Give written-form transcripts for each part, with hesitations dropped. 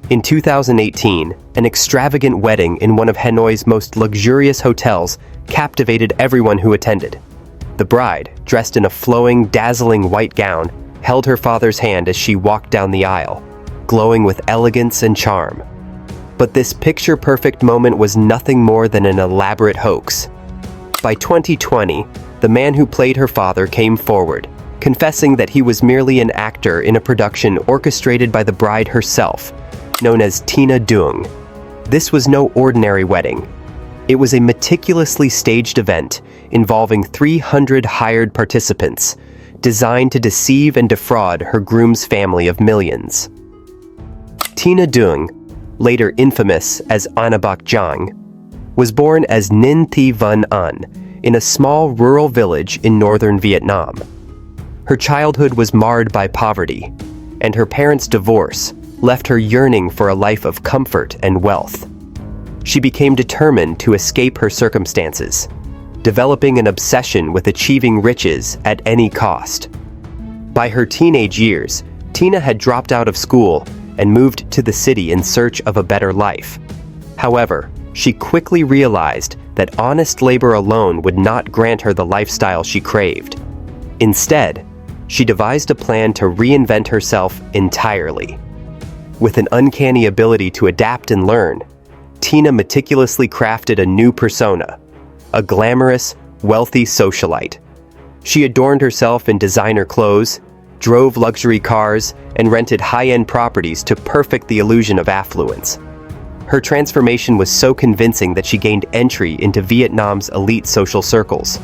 In 2018, an extravagant wedding in one of Hanoi's most luxurious hotels captivated everyone who attended. The bride, dressed in a flowing, dazzling white gown, held her father's hand as she walked down the aisle, glowing with elegance and charm. But this picture-perfect moment was nothing more than an elaborate hoax. By 2020, the man who played her father came forward, confessing that he was merely an actor in a production orchestrated by the bride herself, known as Tina Dung. This was no ordinary wedding. It was a meticulously staged event involving 300 hired participants, designed to deceive and defraud her groom's family of millions. Tina Dung, later infamous as Anna Bac Giang, was born as Ninh Thi Van An in a small rural village in northern Vietnam. Her childhood was marred by poverty, and her parents' divorce left her yearning for a life of comfort and wealth. She became determined to escape her circumstances, developing an obsession with achieving riches at any cost. By her teenage years, Tina had dropped out of school and moved to the city in search of a better life. However, she quickly realized that honest labor alone would not grant her the lifestyle she craved. Instead, she devised a plan to reinvent herself entirely. With an uncanny ability to adapt and learn, Tina meticulously crafted a new persona, a glamorous, wealthy socialite. She adorned herself in designer clothes, drove luxury cars, and rented high-end properties to perfect the illusion of affluence. Her transformation was so convincing that she gained entry into Vietnam's elite social circles.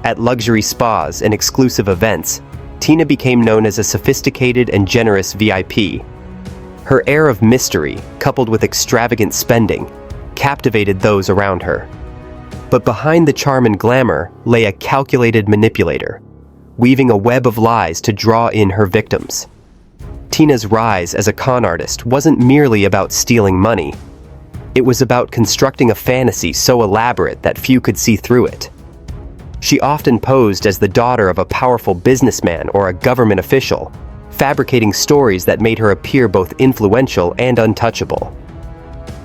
At luxury spas and exclusive events, Tina became known as a sophisticated and generous VIP. Her air of mystery, coupled with extravagant spending, captivated those around her. But behind the charm and glamour lay a calculated manipulator, weaving a web of lies to draw in her victims. Tina's rise as a con artist wasn't merely about stealing money. It was about constructing a fantasy so elaborate that few could see through it. She often posed as the daughter of a powerful businessman or a government official, fabricating stories that made her appear both influential and untouchable.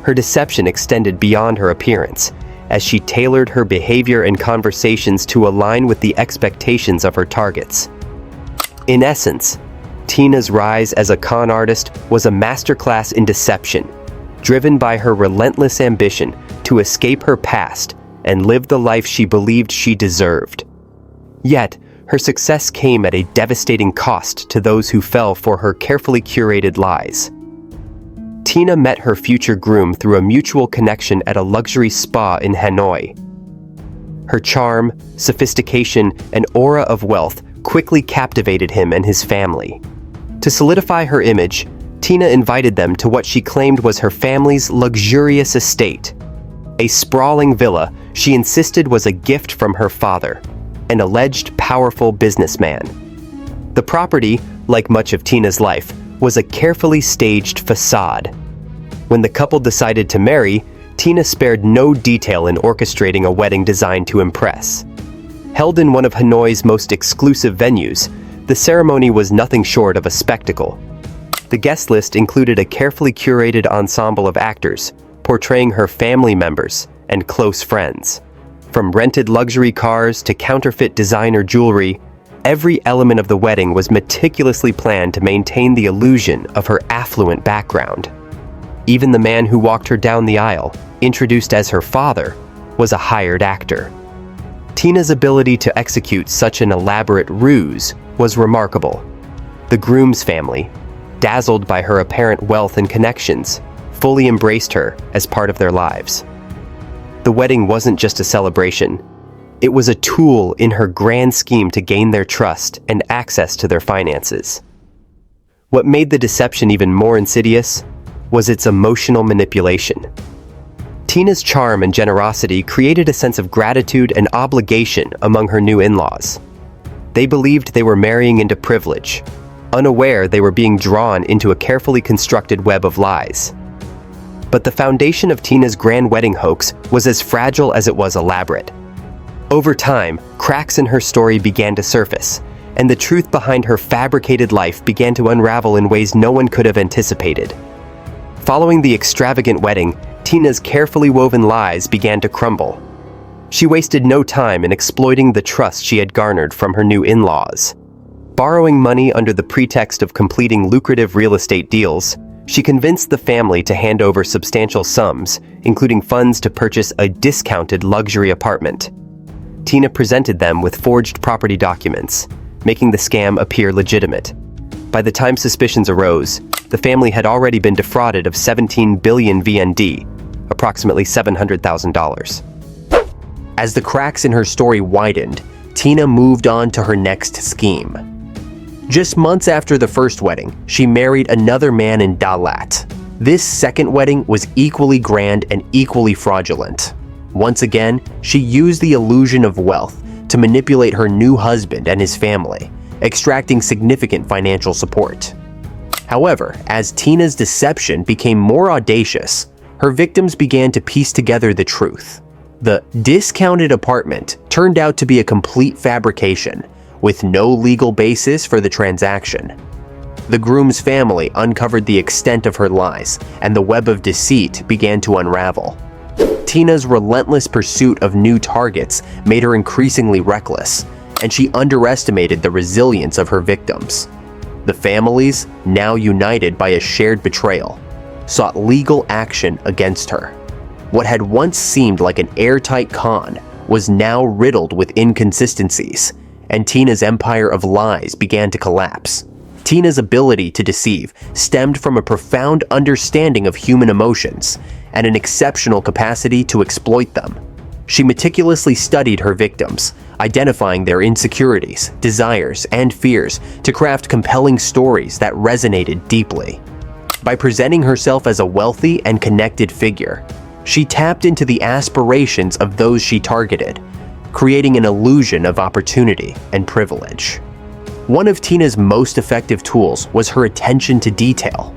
Her deception extended beyond her appearance, as she tailored her behavior and conversations to align with the expectations of her targets. In essence, Tina's rise as a con artist was a masterclass in deception, driven by her relentless ambition to escape her past and live the life she believed she deserved. Yet, her success came at a devastating cost to those who fell for her carefully curated lies. Tina met her future groom through a mutual connection at a luxury spa in Hanoi. Her charm, sophistication, and aura of wealth quickly captivated him and his family. To solidify her image, Tina invited them to what she claimed was her family's luxurious estate, a sprawling villa she insisted was a gift from her father, an alleged powerful businessman. The property, like much of Tina's life, was a carefully staged facade. When the couple decided to marry, Tina spared no detail in orchestrating a wedding designed to impress. Held in one of Hanoi's most exclusive venues, the ceremony was nothing short of a spectacle. The guest list included a carefully curated ensemble of actors, portraying her family members and close friends. From rented luxury cars to counterfeit designer jewelry, every element of the wedding was meticulously planned to maintain the illusion of her affluent background. Even the man who walked her down the aisle, introduced as her father, was a hired actor. Tina's ability to execute such an elaborate ruse was remarkable. The groom's family, dazzled by her apparent wealth and connections, fully embraced her as part of their lives. The wedding wasn't just a celebration. It was a tool in her grand scheme to gain their trust and access to their finances. What made the deception even more insidious was its emotional manipulation. Tina's charm and generosity created a sense of gratitude and obligation among her new in-laws. They believed they were marrying into privilege, unaware they were being drawn into a carefully constructed web of lies. But the foundation of Tina's grand wedding hoax was as fragile as it was elaborate. Over time, cracks in her story began to surface, and the truth behind her fabricated life began to unravel in ways no one could have anticipated. Following the extravagant wedding, Tina's carefully woven lies began to crumble. She wasted no time in exploiting the trust she had garnered from her new in-laws. Borrowing money under the pretext of completing lucrative real estate deals, she convinced the family to hand over substantial sums, including funds to purchase a discounted luxury apartment. Tina presented them with forged property documents, making the scam appear legitimate. By the time suspicions arose, the family had already been defrauded of 17 billion VND, approximately $700,000. As the cracks in her story widened, Tina moved on to her next scheme. Just months after the first wedding, she married another man in Dalat. This second wedding was equally grand and equally fraudulent. Once again, she used the illusion of wealth to manipulate her new husband and his family, extracting significant financial support. However, as Tina's deception became more audacious, her victims began to piece together the truth. The discounted apartment turned out to be a complete fabrication, with no legal basis for the transaction. The groom's family uncovered the extent of her lies, and the web of deceit began to unravel. Tina's relentless pursuit of new targets made her increasingly reckless, and she underestimated the resilience of her victims. The families, now united by a shared betrayal, sought legal action against her. What had once seemed like an airtight con was now riddled with inconsistencies, and Tina's empire of lies began to collapse. Tina's ability to deceive stemmed from a profound understanding of human emotions and an exceptional capacity to exploit them. She meticulously studied her victims, identifying their insecurities, desires, and fears to craft compelling stories that resonated deeply. By presenting herself as a wealthy and connected figure, she tapped into the aspirations of those she targeted, creating an illusion of opportunity and privilege. One of Tina's most effective tools was her attention to detail.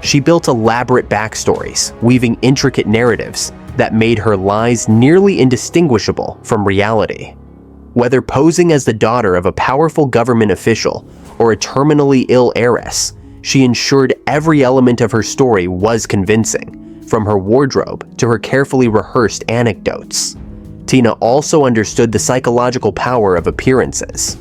She built elaborate backstories, weaving intricate narratives that made her lies nearly indistinguishable from reality. Whether posing as the daughter of a powerful government official or a terminally ill heiress, she ensured every element of her story was convincing, from her wardrobe to her carefully rehearsed anecdotes. Tina also understood the psychological power of appearances.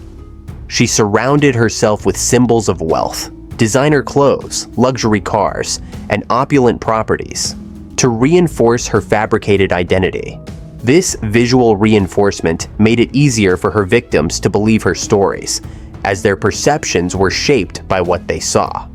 She surrounded herself with symbols of wealth, designer clothes, luxury cars, and opulent properties to reinforce her fabricated identity. This visual reinforcement made it easier for her victims to believe her stories, as their perceptions were shaped by what they saw.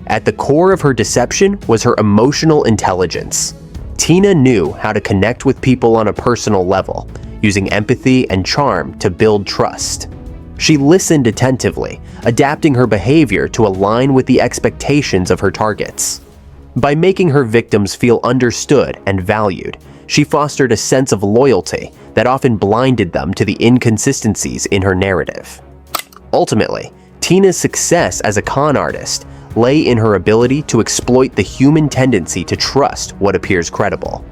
At the core of her deception was her emotional intelligence. Tina knew how to connect with people on a personal level, using empathy and charm to build trust. She listened attentively, adapting her behavior to align with the expectations of her targets. By making her victims feel understood and valued, she fostered a sense of loyalty that often blinded them to the inconsistencies in her narrative. Ultimately, Tina's success as a con artist lay in her ability to exploit the human tendency to trust what appears credible.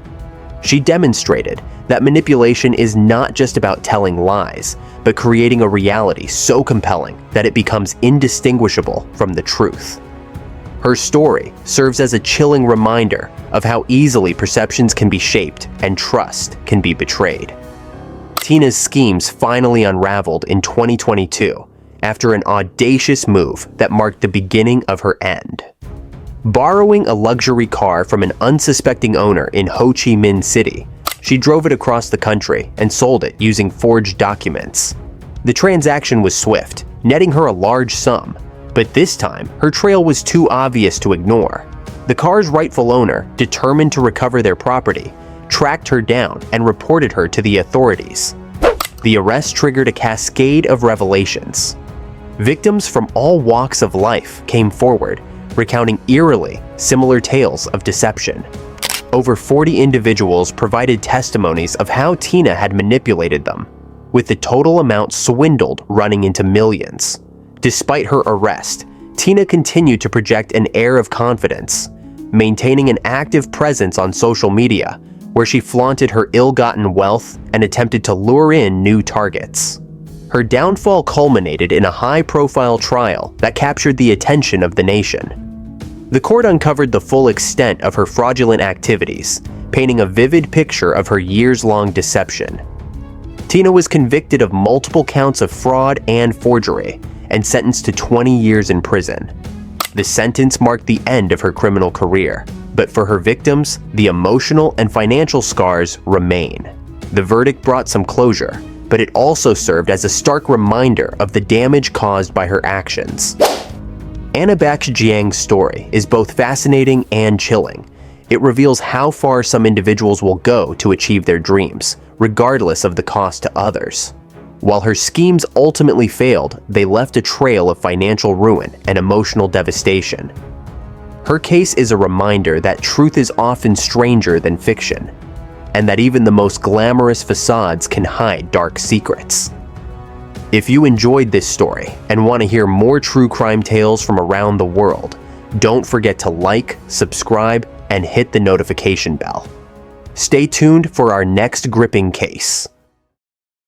She demonstrated that manipulation is not just about telling lies, but creating a reality so compelling that it becomes indistinguishable from the truth. Her story serves as a chilling reminder of how easily perceptions can be shaped and trust can be betrayed. Tina's schemes finally unraveled in 2022 after an audacious move that marked the beginning of her end. Borrowing a luxury car from an unsuspecting owner in Ho Chi Minh City, she drove it across the country and sold it using forged documents. The transaction was swift, netting her a large sum, but this time her trail was too obvious to ignore. The car's rightful owner, determined to recover their property, tracked her down and reported her to the authorities. The arrest triggered a cascade of revelations. Victims from all walks of life came forward, recounting eerily similar tales of deception. Over 40 individuals provided testimonies of how Tina had manipulated them, with the total amount swindled running into millions. Despite her arrest, Tina continued to project an air of confidence, maintaining an active presence on social media, where she flaunted her ill-gotten wealth and attempted to lure in new targets. Her downfall culminated in a high-profile trial that captured the attention of the nation. The court uncovered the full extent of her fraudulent activities, painting a vivid picture of her years-long deception. Tina was convicted of multiple counts of fraud and forgery and sentenced to 20 years in prison. The sentence marked the end of her criminal career, but for her victims, the emotional and financial scars remain. The verdict brought some closure, but it also served as a stark reminder of the damage caused by her actions. Anna Bac Giang's story is both fascinating and chilling. It reveals how far some individuals will go to achieve their dreams, regardless of the cost to others. While her schemes ultimately failed, they left a trail of financial ruin and emotional devastation. Her case is a reminder that truth is often stranger than fiction, and that even the most glamorous facades can hide dark secrets. If you enjoyed this story and want to hear more true crime tales from around the world, don't forget to like, subscribe, and hit the notification bell. Stay tuned for our next gripping case.